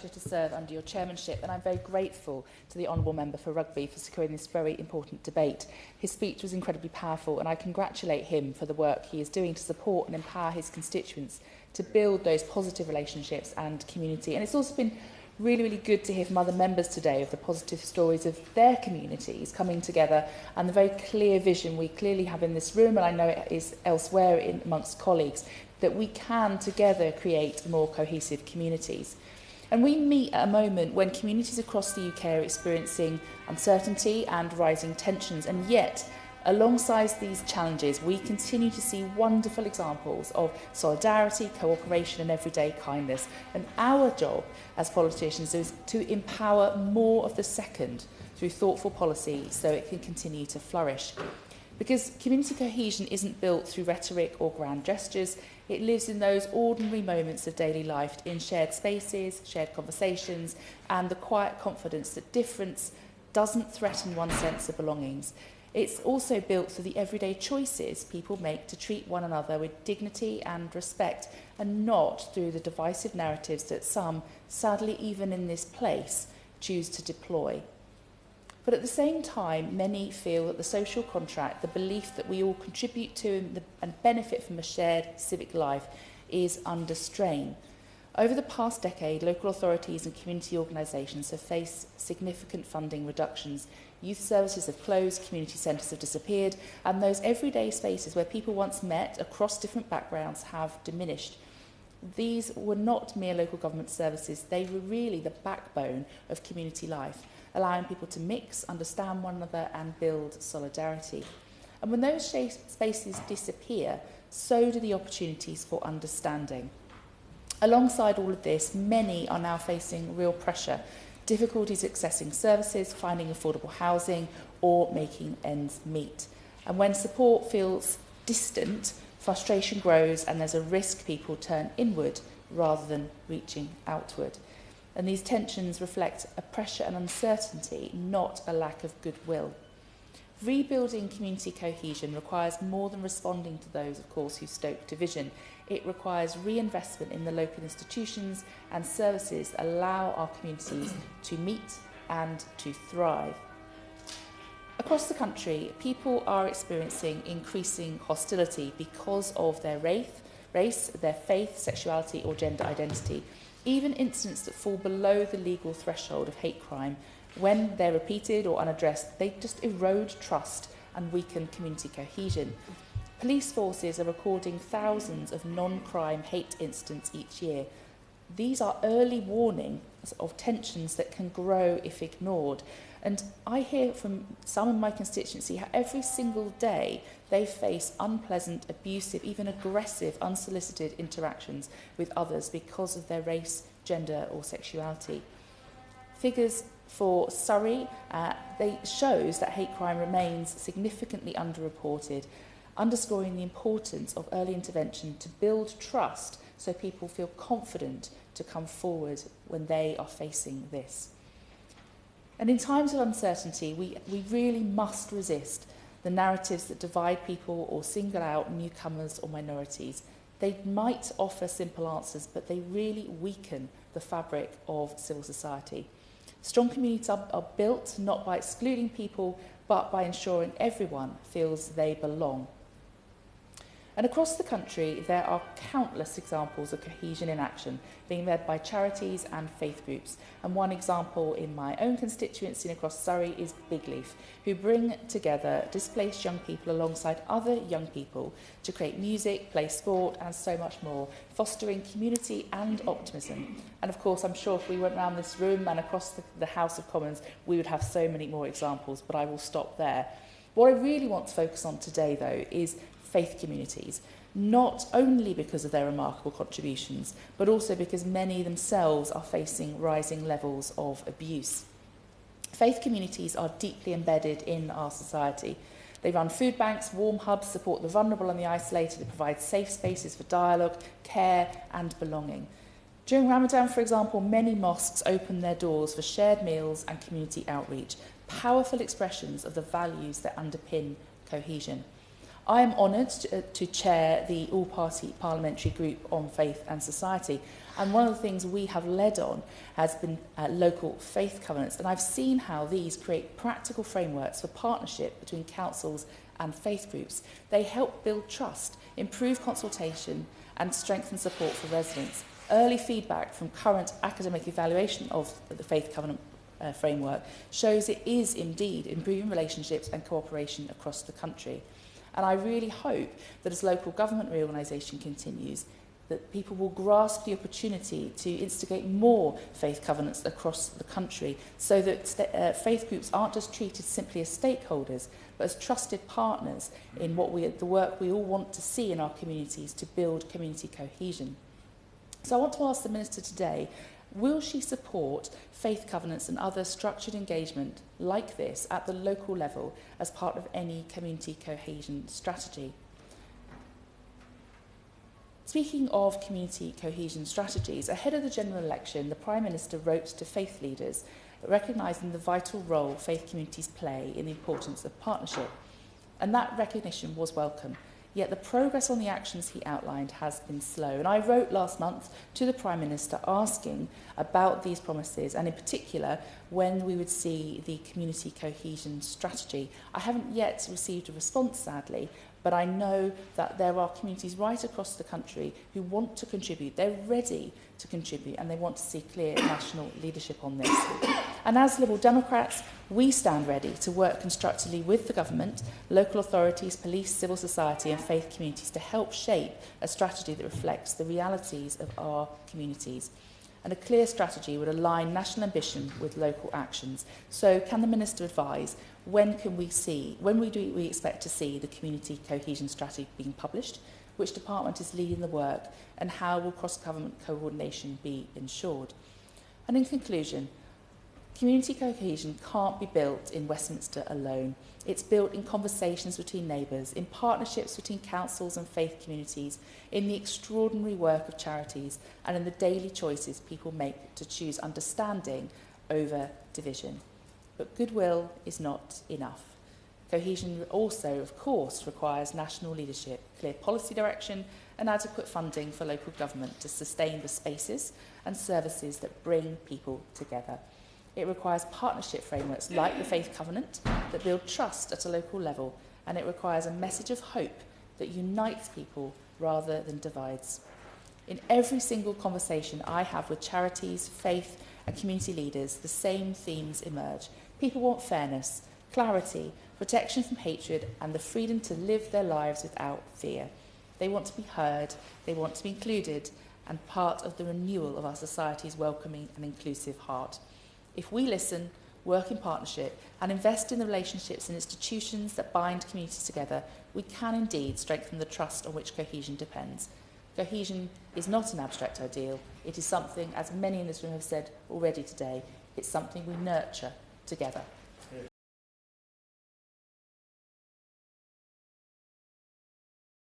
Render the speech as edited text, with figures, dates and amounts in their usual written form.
pleasure to serve under your chairmanship, and I'm very grateful to the Honourable Member for Rugby for securing this very important debate. His speech was incredibly powerful, and I congratulate him for the work he is doing to support and empower his constituents to build those positive relationships and community. And it's also been really, really good to hear from other members today of the positive stories of their communities coming together and the very clear vision we clearly have in this room, and I know it is elsewhere amongst colleagues, that we can together create more cohesive communities. And we meet at a moment when communities across the UK are experiencing uncertainty and rising tensions, and yet alongside these challenges, we continue to see wonderful examples of solidarity, cooperation and everyday kindness. And our job as politicians is to empower more of the second through thoughtful policy so it can continue to flourish. Because community cohesion isn't built through rhetoric or grand gestures, it lives in those ordinary moments of daily life, in shared spaces, shared conversations, and the quiet confidence that difference doesn't threaten one's sense of belongings. It's also built through the everyday choices people make to treat one another with dignity and respect, and not through the divisive narratives that some, sadly even in this place, choose to deploy. But at the same time, many feel that the social contract, the belief that we all contribute to and benefit from a shared civic life, is under strain. Over the past decade, local authorities and community organisations have faced significant funding reductions. Youth services have closed, community centres have disappeared, and those everyday spaces where people once met across different backgrounds have diminished. These were not mere local government services, they were really the backbone of community life, allowing people to mix, understand one another and build solidarity. And when those spaces disappear, so do the opportunities for understanding. Alongside all of this, many are now facing real pressure, difficulties accessing services, finding affordable housing or making ends meet. And when support feels distant, frustration grows and there's a risk people turn inward rather than reaching outward. And these tensions reflect a pressure and uncertainty, not a lack of goodwill. Rebuilding community cohesion requires more than responding to those, of course, who stoke division. It requires reinvestment in the local institutions and services that allow our communities to meet and to thrive. Across the country, people are experiencing increasing hostility because of their race, their faith, sexuality or gender identity. Even incidents that fall below the legal threshold of hate crime, when they're repeated or unaddressed, they just erode trust and weaken community cohesion. Police forces are recording thousands of non-crime hate incidents each year. These are early warnings of tensions that can grow if ignored. And I hear from some in my constituency how every single day they face unpleasant, abusive, even aggressive, unsolicited interactions with others because of their race, gender or sexuality. Figures for Surrey, they shows that hate crime remains significantly underreported, underscoring the importance of early intervention to build trust so people feel confident to come forward when they are facing this. And in times of uncertainty, we really must resist the narratives that divide people or single out newcomers or minorities. They might offer simple answers, but they really weaken the fabric of civil society. Strong communities are built not by excluding people, but by ensuring everyone feels they belong. And across the country, there are countless examples of cohesion in action being led by charities and faith groups. And one example in my own constituency and across Surrey is Big Leaf, who bring together displaced young people alongside other young people to create music, play sport and so much more, fostering community and optimism. And of course, I'm sure if we went around this room and across the House of Commons, we would have so many more examples, but I will stop there. What I really want to focus on today, though, is faith communities, not only because of their remarkable contributions, but also because many themselves are facing rising levels of abuse. Faith communities are deeply embedded in our society. They run food banks, warm hubs, support the vulnerable and the isolated, they provide safe spaces for dialogue, care and belonging. During Ramadan, for example, many mosques open their doors for shared meals and community outreach, powerful expressions of the values that underpin cohesion. I am honoured to chair the all-party parliamentary group on faith and society, and one of the things we have led on has been local faith covenants, and I've seen how these create practical frameworks for partnership between councils and faith groups. They help build trust, improve consultation and strengthen support for residents. Early feedback from current academic evaluation of the faith covenant framework shows it is indeed improving relationships and cooperation across the country. And I really hope that as local government reorganisation continues, that people will grasp the opportunity to instigate more faith covenants across the country, so that faith groups aren't just treated simply as stakeholders, but as trusted partners in the work we all want to see in our communities to build community cohesion. So I want to ask the Minister today, will she support faith covenants and other structured engagement like this at the local level as part of any community cohesion strategy? Speaking of community cohesion strategies, ahead of the general election, the Prime Minister wrote to faith leaders recognising the vital role faith communities play in the importance of partnership. And that recognition was welcome. Yet the progress on the actions he outlined has been slow. And I wrote last month to the Prime Minister asking about these promises, and in particular when we would see the community cohesion strategy. I haven't yet received a response, sadly, but I know that there are communities right across the country who want to contribute. They're ready to contribute, and they want to see clear national leadership on this. And as Liberal Democrats, we stand ready to work constructively with the government, local authorities, police, civil society and faith communities to help shape a strategy that reflects the realities of our communities. And a clear strategy would align national ambition with local actions. So can the Minister advise, when do we expect to see the community cohesion strategy being published? Which department is leading the work? And how will cross-government coordination be ensured? And in conclusion, community cohesion can't be built in Westminster alone. It's built in conversations between neighbours, in partnerships between councils and faith communities, in the extraordinary work of charities, and in the daily choices people make to choose understanding over division. But goodwill is not enough. Cohesion also, of course, requires national leadership, clear policy direction and adequate funding for local government to sustain the spaces and services that bring people together. It requires partnership frameworks like the Faith Covenant that build trust at a local level, and it requires a message of hope that unites people rather than divides. In every single conversation I have with charities, faith and community leaders, the same themes emerge. People want fairness, clarity, protection from hatred and the freedom to live their lives without fear. They want to be heard, they want to be included and part of the renewal of our society's welcoming and inclusive heart. If we listen, work in partnership and invest in the relationships and institutions that bind communities together, we can indeed strengthen the trust on which cohesion depends. Cohesion is not an abstract ideal. It is something, as many in this room have said already today, it's something we nurture together.